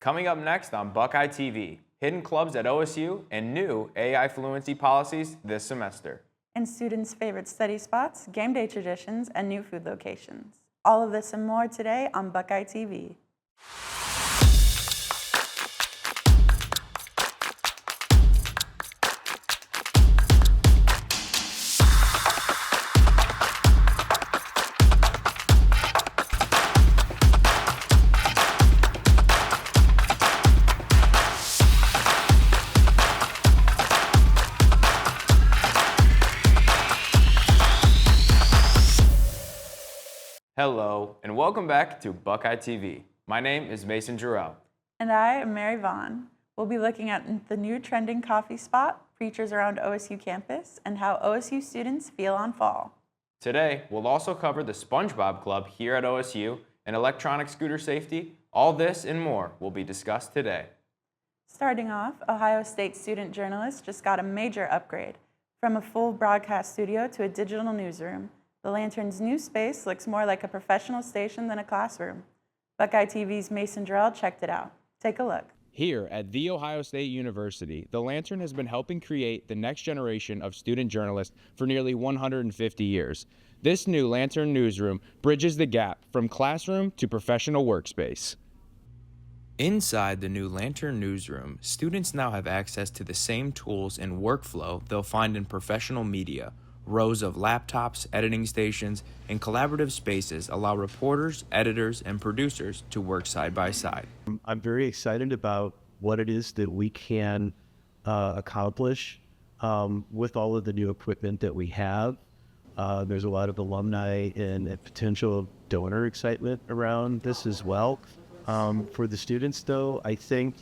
Coming up next on Buckeye TV, hidden clubs at OSU and new AI fluency policies this semester. And students' favorite study spots, game day traditions, and new food locations. All of this and more today on Buckeye TV. Hello, and welcome back to Buckeye TV. My name is Mason Jarrell. And I am Mary Vaughn. We'll be looking at the new trending coffee spot, features around OSU campus, and how OSU students feel on fall. Today, we'll also cover the SpongeBob Club here at OSU and electronic scooter safety. All this and more will be discussed today. Starting off, Ohio State student journalists just got a major upgrade. From a full broadcast studio to a digital newsroom, the Lantern's new space looks more like a professional station than a classroom. Buckeye TV's Mason Jarrell checked it out. Take a look. Here at The Ohio State University, the Lantern has been helping create the next generation of student journalists for nearly 150 years. This new Lantern newsroom bridges the gap from classroom to professional workspace. Inside the new Lantern newsroom, students now have access to the same tools and workflow they'll find in professional media. Rows of laptops, editing stations, and collaborative spaces allow reporters, editors, and producers to work side by side. I'm very excited about what it is that we can accomplish with all of the new equipment that we have. There's a lot of alumni and potential donor excitement around this as well. For the students, though, I think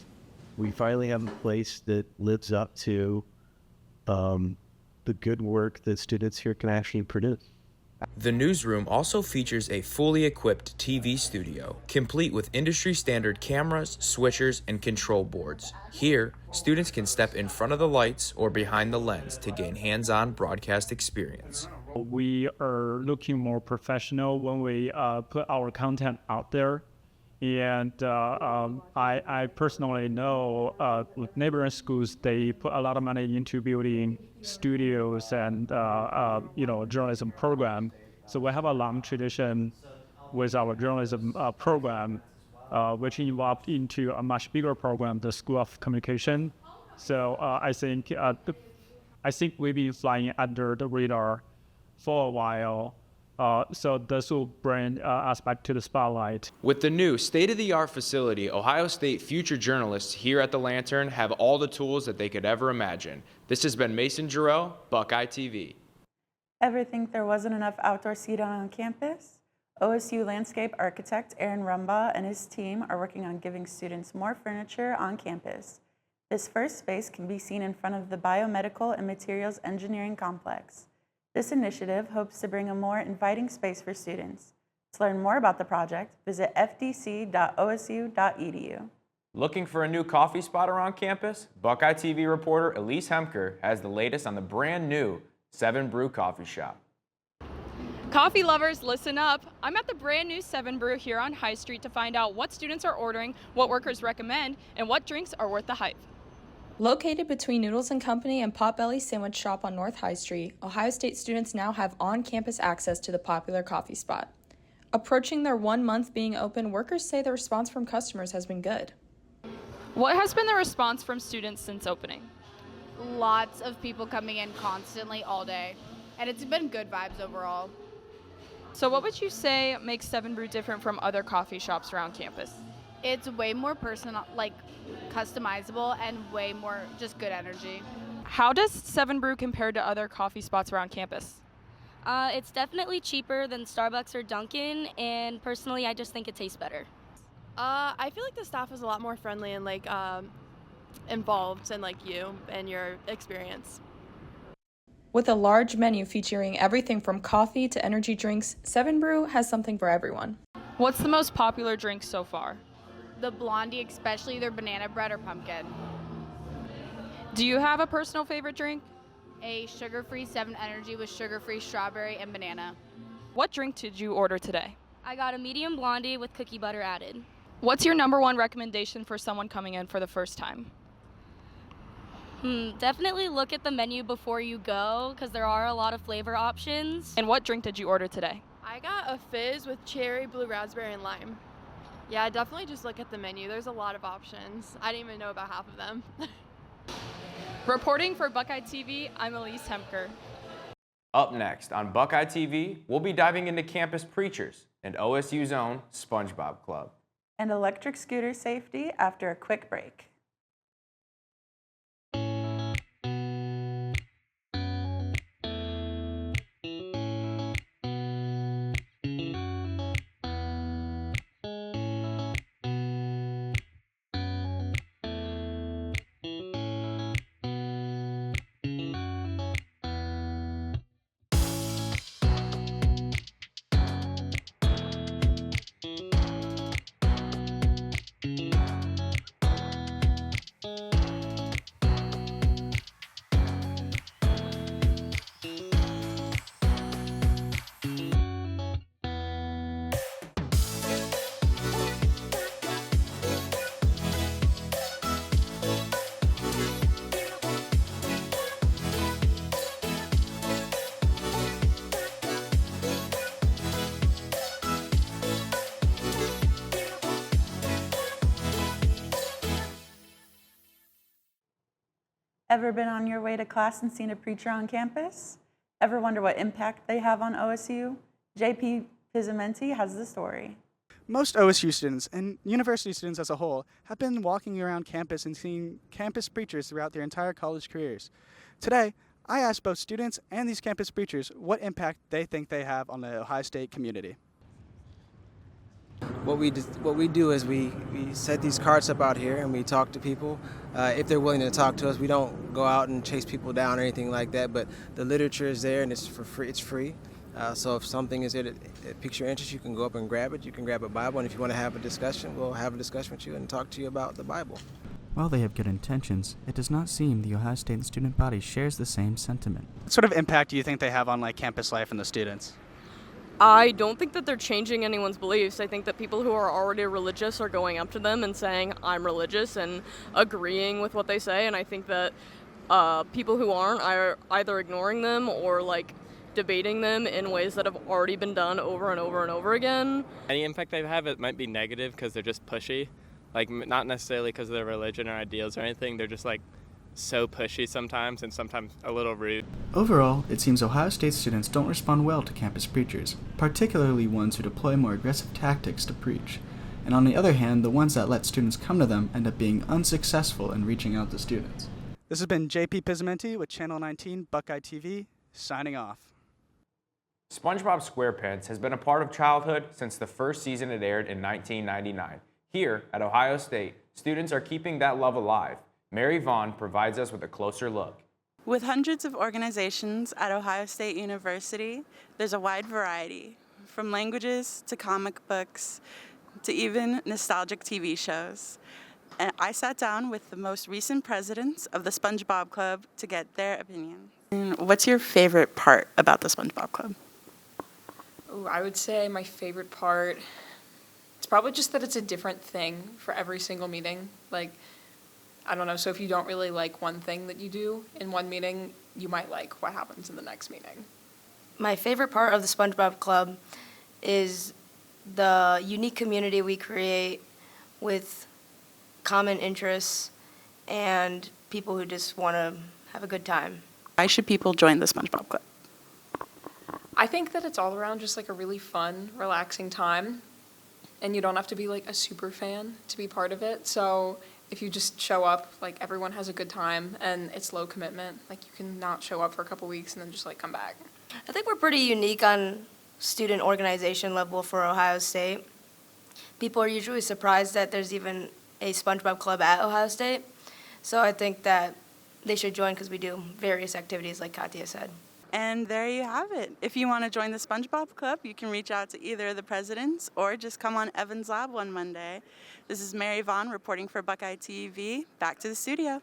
we finally have a place that lives up to the good work that students here can actually produce. The newsroom also features a fully equipped TV studio, complete with industry-standard cameras, switchers, and control boards. Here, students can step in front of the lights or behind the lens to gain hands-on broadcast experience. We are looking more professional when we put our content out there. And I personally know with neighboring schools, they put a lot of money into building studios and journalism program. So we have a long tradition with our journalism program, which evolved into a much bigger program, the School of Communication. So I think we've been flying under the radar for a while. So this will bring us back to the spotlight. With the new state-of-the-art facility, Ohio State future journalists here at the Lantern have all the tools that they could ever imagine. This has been Mason Jarrell, Buckeye TV. Ever think there wasn't enough outdoor seating on campus? OSU landscape architect Aaron Rumbaugh and his team are working on giving students more furniture on campus. This first space can be seen in front of the Biomedical and Materials Engineering Complex. This initiative hopes to bring a more inviting space for students. To learn more about the project, visit fdc.osu.edu. Looking for a new coffee spot around campus? Buckeye TV reporter Elise Hemker has the latest on the brand new 7 Brew coffee shop. Coffee lovers, listen up. I'm at the brand new 7 Brew here on High Street to find out what students are ordering, what workers recommend, and what drinks are worth the hype. Located between Noodles & Company and Potbelly Sandwich Shop on North High Street, Ohio State students now have on-campus access to the popular coffee spot. Approaching their 1 month being open, workers say the response from customers has been good. What has been the response from students since opening? Lots of people coming in constantly all day, and it's been good vibes overall. So what would you say makes 7 Brew different from other coffee shops around campus? It's way more personal, customizable, and way more just good energy. How does 7 Brew compare to other coffee spots around campus? It's definitely cheaper than Starbucks or Dunkin', and personally, I just think it tastes better. I feel like the staff is a lot more friendly and involved in you and your experience. With a large menu featuring everything from coffee to energy drinks, 7 Brew has something for everyone. What's the most popular drink so far? The Blondie, especially their banana bread or pumpkin. Do you have a personal favorite drink? A sugar-free 7 Energy with sugar-free strawberry and banana. What drink did you order today? I got a medium blondie with cookie butter added. What's your #1 recommendation for someone coming in for the first time? Definitely look at the menu before you go because there are a lot of flavor options. And what drink did you order today? I got a fizz with cherry, blue raspberry, and lime. Yeah, definitely just look at the menu. There's a lot of options. I didn't even know about half of them. Reporting for Buckeye TV, I'm Elise Hemker. Up next on Buckeye TV, we'll be diving into campus preachers and OSU's own SpongeBob Club. And electric scooter safety after a quick break. Ever been on your way to class and seen a preacher on campus? Ever wonder what impact they have on OSU? JP Pizzamenti has the story. Most OSU students and university students as a whole have been walking around campus and seeing campus preachers throughout their entire college careers. Today, I asked both students and these campus preachers what impact they think they have on the Ohio State community. What we do is we set these carts up out here and we talk to people. If they're willing to talk to us, we don't go out and chase people down or anything like that, but the literature is there and it's for free. It's free. So if something is there that piques your interest, you can go up and grab it. You can grab a Bible, and if you want to have a discussion, we'll have a discussion with you and talk to you about the Bible. While they have good intentions, it does not seem the Ohio State student body shares the same sentiment. What sort of impact do you think they have on campus life and the students? I don't think that they're changing anyone's beliefs. I think that people who are already religious are going up to them and saying, I'm religious, and agreeing with what they say. And I think that people who aren't are either ignoring them or debating them in ways that have already been done over and over and over again. Any impact they have, it might be negative because they're just pushy. Not necessarily because of their religion or ideals or anything. They're just so pushy sometimes and sometimes a little rude. Overall, it seems Ohio State students don't respond well to campus preachers, particularly ones who deploy more aggressive tactics to preach. And on the other hand, the ones that let students come to them end up being unsuccessful in reaching out to students. This has been JP Pizzamenti with Channel 19 Buckeye TV, signing off. SpongeBob SquarePants has been a part of childhood since the first season it aired in 1999. Here at Ohio State, students are keeping that love alive. Mary Vaughn provides us with a closer look. With hundreds of organizations at Ohio State University, there's a wide variety, from languages to comic books to even nostalgic TV shows. And I sat down with the most recent presidents of the SpongeBob Club to get their opinion. What's your favorite part about the SpongeBob Club? Ooh, I would say my favorite part, it's probably just that it's a different thing for every single meeting. I don't know, so if you don't really like one thing that you do in one meeting, you might like what happens in the next meeting. My favorite part of the SpongeBob Club is the unique community we create with common interests and people who just want to have a good time. Why should people join the SpongeBob Club? I think that it's all around just a really fun, relaxing time, and you don't have to be a super fan to be part of it. So if you just show up, everyone has a good time and it's low commitment. You can not show up for a couple weeks and then just come back. I think we're pretty unique on student organization level for Ohio State. People are usually surprised that there's even a SpongeBob Club at Ohio State. So I think that they should join because we do various activities like Katya said. And there you have it. If you want to join the SpongeBob Club, you can reach out to either of the presidents or just come on Evans Lab one Monday. This is Mary Vaughn reporting for Buckeye TV. Back to the studio.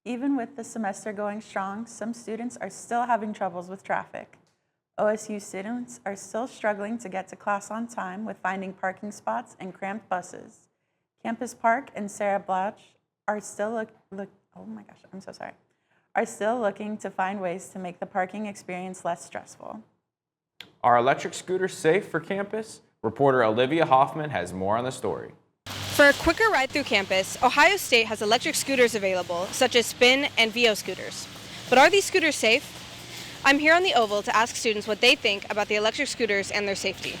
Even with the semester going strong, some students are still having troubles with traffic. OSU students are still struggling to get to class on time with finding parking spots and cramped buses. Campus Park and Sarah Blatch are still are still looking to find ways to make the parking experience less stressful. Are electric scooters safe for campus? Reporter Olivia Hoffman has more on the story. For a quicker ride through campus, Ohio State has electric scooters available, such as Spin and VO scooters. But are these scooters safe? I'm here on the Oval to ask students what they think about the electric scooters and their safety.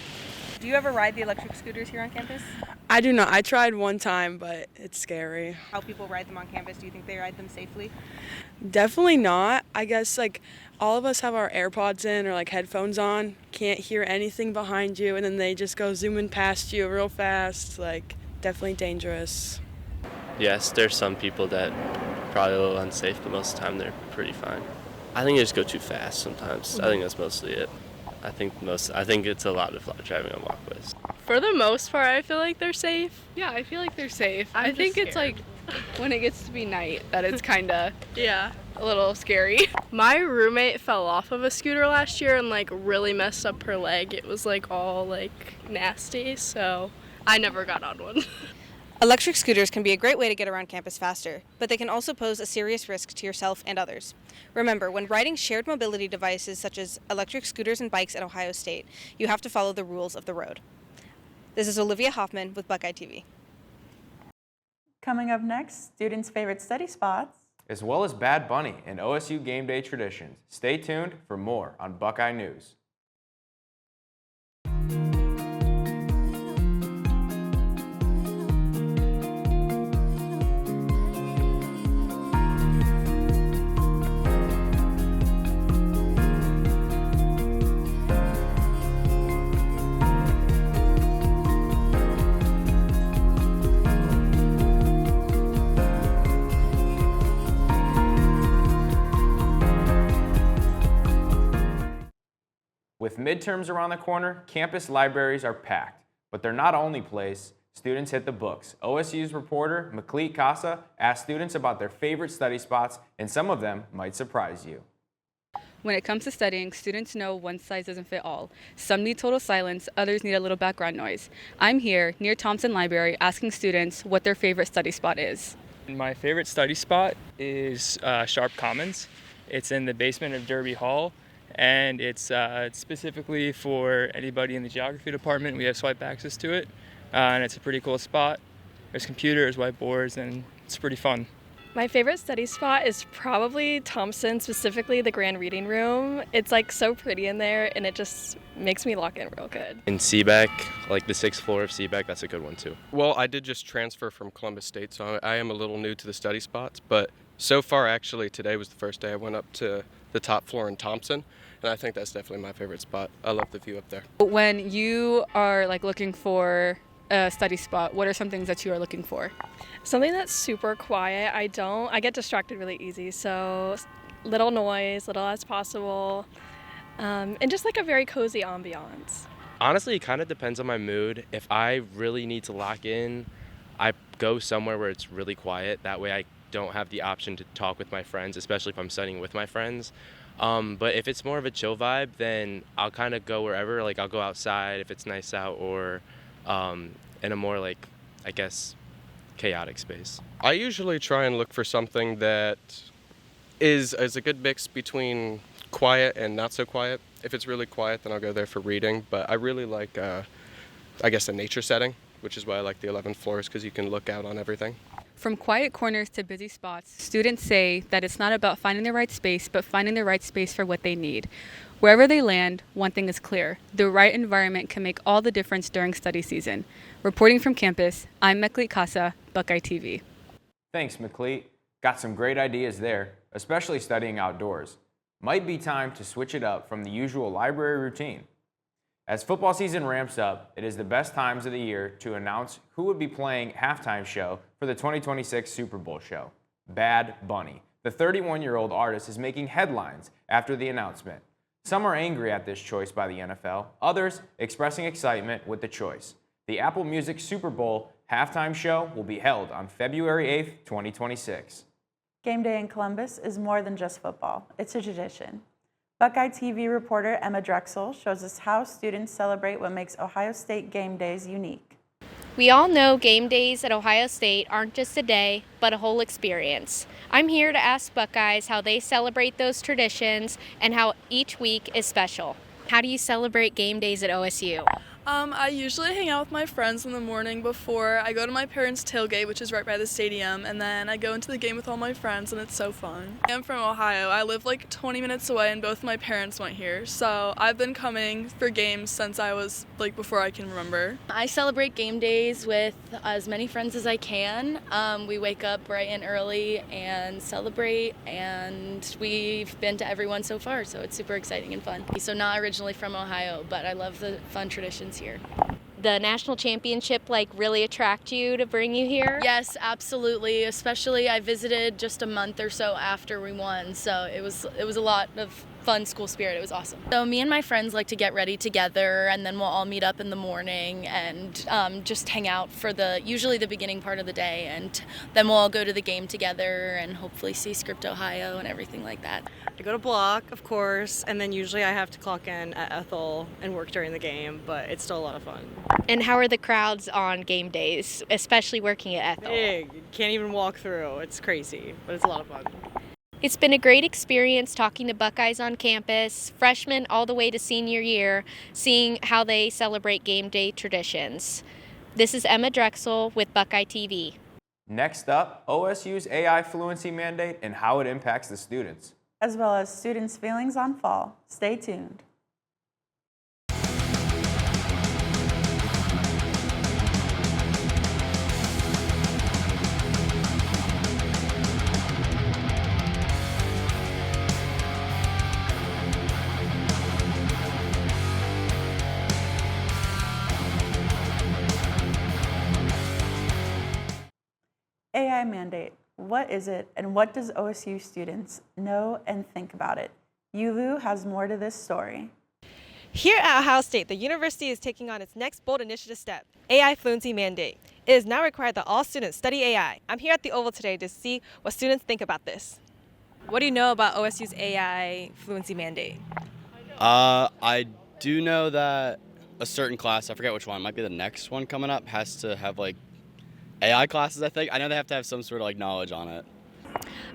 Do you ever ride the electric scooters here on campus? I do not. I tried one time, but it's scary. How people ride them on campus, do you think they ride them safely? Definitely not. I guess like all of us have our AirPods in or like headphones on, can't hear anything behind you, and then they just go zooming past you real fast. Like, definitely dangerous. Yes, there's some people that probably a little unsafe, but most of the time they're pretty fine. I think they just go too fast sometimes. I think that's mostly it. I think it's a lot of driving on walkways. For the most part, I feel like they're safe. Yeah, I feel like they're safe. I think it's like when it gets to be night that it's kind of a little scary. My roommate fell off of a scooter last year and like really messed up her leg. It was like all like nasty, so I never got on one. Electric scooters can be a great way to get around campus faster, but they can also pose a serious risk to yourself and others. Remember, when riding shared mobility devices such as electric scooters and bikes at Ohio State, you have to follow the rules of the road. This is Olivia Hoffman with Buckeye TV. Coming up next, students' favorite study spots, as well as Bad Bunny and OSU game day traditions. Stay tuned for more on Buckeye News. With midterms around the corner, campus libraries are packed, but they're not the only place students hit the books. OSU's reporter, McLeet Casa, asked students about their favorite study spots, and some of them might surprise you. When it comes to studying, students know one size doesn't fit all. Some need total silence, others need a little background noise. I'm here near Thompson Library asking students what their favorite study spot is. My favorite study spot is Sharp Commons. It's in the basement of Derby Hall, and it's specifically for anybody in the geography department. We have swipe access to it, and it's a pretty cool spot. There's computers, whiteboards, and it's pretty fun. My favorite study spot is probably Thompson, specifically the Grand Reading Room. It's like so pretty in there, and it just makes me lock in real good. In CBEC, like the 6th floor of CBEC, that's a good one too. Well, I did just transfer from Columbus State, so I am a little new to the study spots, but so far actually today was the first day I went up to the top floor in Thompson, and I think that's definitely my favorite spot. I love the view up there. When you are looking for a study spot, what are some things that you are looking for? Something that's super quiet. I get distracted really easy, so little noise, little as possible, and just like a very cozy ambiance. Honestly, it kind of depends on my mood. If I really need to lock in, I go somewhere where it's really quiet. That way I don't have the option to talk with my friends, especially if I'm studying with my friends. But if it's more of a chill vibe, then I'll kind of go wherever. Like I'll go outside if it's nice out, or in a more I guess, chaotic space. I usually try and look for something that is a good mix between quiet and not so quiet. If it's really quiet, then I'll go there for reading. But I really like, I guess, a nature setting, which is why I like the 11th floors, because you can look out on everything. From quiet corners to busy spots, students say that it's not about finding the right space, but finding the right space for what they need. Wherever they land, one thing is clear: the right environment can make all the difference during study season. Reporting from campus, I'm McLeet Casa, Buckeye TV. Thanks, McLeet. Got some great ideas there, especially studying outdoors. Might be time to switch it up from the usual library routine. As football season ramps up, it is the best times of the year to announce who would be playing halftime show for the 2026 Super Bowl show. Bad Bunny. The 31-year-old artist is making headlines after the announcement. Some are angry at this choice by the NFL, others expressing excitement with the choice. The Apple Music Super Bowl halftime show will be held on February 8th, 2026. Game day in Columbus is more than just football. It's a tradition. Buckeye TV reporter Emma Drexel shows us how students celebrate what makes Ohio State game days unique. We all know game days at Ohio State aren't just a day, but a whole experience. I'm here to ask Buckeyes how they celebrate those traditions and how each week is special. How do you celebrate game days at OSU? I usually hang out with my friends in the morning before I go to my parents' tailgate, which is right by the stadium, and then I go into the game with all my friends, and it's so fun. I'm from Ohio. I live like 20 minutes away, and both my parents went here, so I've been coming for games since I was like before I can remember. I celebrate game days with as many friends as I can. We wake up bright and early and celebrate, and we've been to everyone so far, so it's super exciting and fun. So not originally from Ohio, but I love the fun traditions here. The national championship really attract you to bring you here? Yes, absolutely. Especially I visited just a month or so after we won, so it was a lot of fun school spirit. It was awesome. So me and my friends like to get ready together, and then we'll all meet up in the morning and just hang out for usually the beginning part of the day, and then we'll all go to the game together and hopefully see Script Ohio and everything like that. I go to block, of course, and then usually I have to clock in at Ethel and work during the game, but it's still a lot of fun. And how are the crowds on game days, especially working at Ethel? Big. You can't even walk through. It's crazy, but it's a lot of fun. It's been a great experience talking to Buckeyes on campus, freshmen all the way to senior year, seeing how they celebrate game day traditions. This is Emma Drexel with Buckeye TV. Next up, OSU's AI fluency mandate and how it impacts the students. As well as students' feelings on fall. Stay tuned. AI mandate. What is it, and what does OSU students know and think about it? Yulu has more to this story. Here at Ohio State, the university is taking on its next bold initiative step, AI fluency mandate. It is now required that all students study AI. I'm here at the Oval today to see what students think about this. What do you know about OSU's AI fluency mandate? I do know that a certain class, I forget which one, might be the next one coming up, has to have AI classes, I think. I know they have to have some sort of knowledge on it.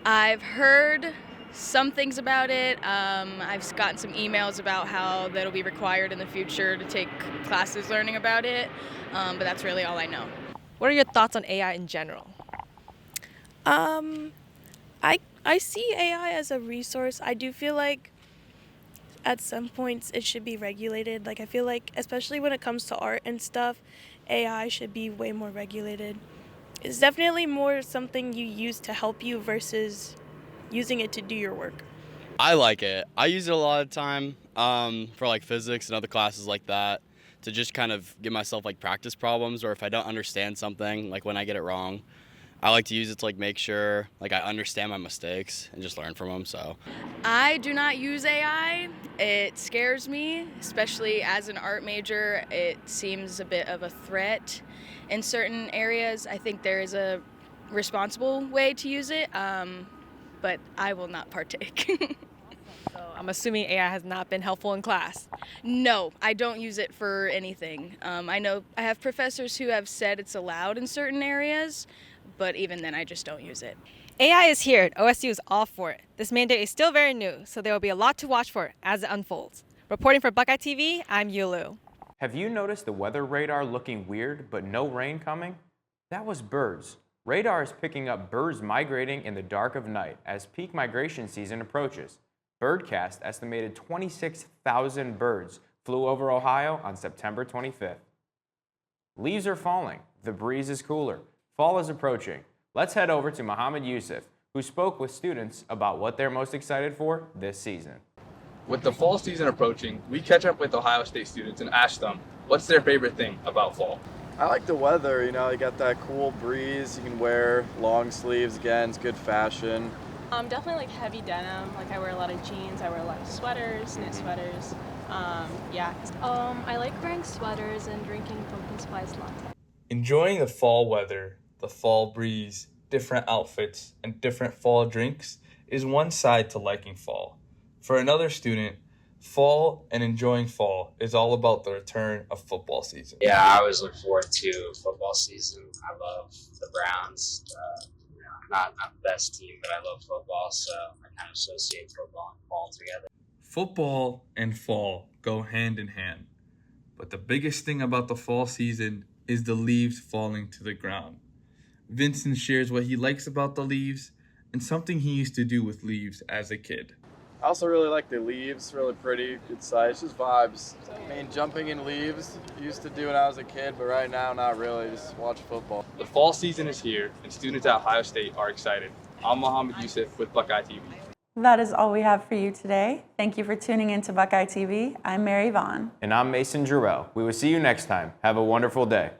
I've heard some things about it. I've gotten some emails about how that'll be required in the future to take classes learning about it, but that's really all I know. What are your thoughts on AI in general? I see AI as a resource. I do feel like at some points it should be regulated. I feel like, especially when it comes to art and stuff, AI should be way more regulated. It's definitely more something you use to help you versus using it to do your work. I like it. I use it a lot of time for physics and other classes like that to just kind of give myself practice problems, or if I don't understand something, when I get it wrong. I like to use it to make sure I understand my mistakes and just learn from them. So I do not use AI. It scares me, especially as an art major. It seems a bit of a threat in certain areas. I think there is a responsible way to use it, but I will not partake. So I'm assuming AI has not been helpful in class. No, I don't use it for anything. I know I have professors who have said it's allowed in certain areas, but even then I just don't use it. AI is here, and OSU is all for it. This mandate is still very new, so there will be a lot to watch for as it unfolds. Reporting for Buckeye TV, I'm Yulu. Have you noticed the weather radar looking weird but no rain coming? That was birds. Radar is picking up birds migrating in the dark of night as peak migration season approaches. Birdcast estimated 26,000 birds flew over Ohio on September 25th. Leaves are falling. The breeze is cooler. Fall is approaching. Let's head over to Muhammad Yusuf, who spoke with students about what they're most excited for this season. With the fall season approaching, we catch up with Ohio State students and ask them what's their favorite thing about fall. I like the weather, you got that cool breeze, you can wear long sleeves again, it's good fashion. Definitely heavy denim, I wear a lot of jeans, I wear a lot of sweaters, knit sweaters, yeah. I like wearing sweaters and drinking pumpkin spice latte. Enjoying the fall weather, the fall breeze, different outfits, and different fall drinks is one side to liking fall. For another student, Fall and enjoying fall is all about the return of football season. Yeah, I always look forward to football season. I love the Browns. Not the best team, but I love football, so I kind of associate football and fall together. Football and fall go hand in hand, but the biggest thing about the fall season is the leaves falling to the ground. Vincent shares what he likes about the leaves and something he used to do with leaves as a kid. I also really like the leaves, really pretty, good size, just vibes. I mean, jumping in leaves, used to do when I was a kid, but right now, not really, just watch football. The fall season is here, and students at Ohio State are excited. I'm Mohammed Yusuf with Buckeye TV. That is all we have for you today. Thank you for tuning in to Buckeye TV. I'm Mary Vaughn. And I'm Mason Jarrell. We will see you next time. Have a wonderful day.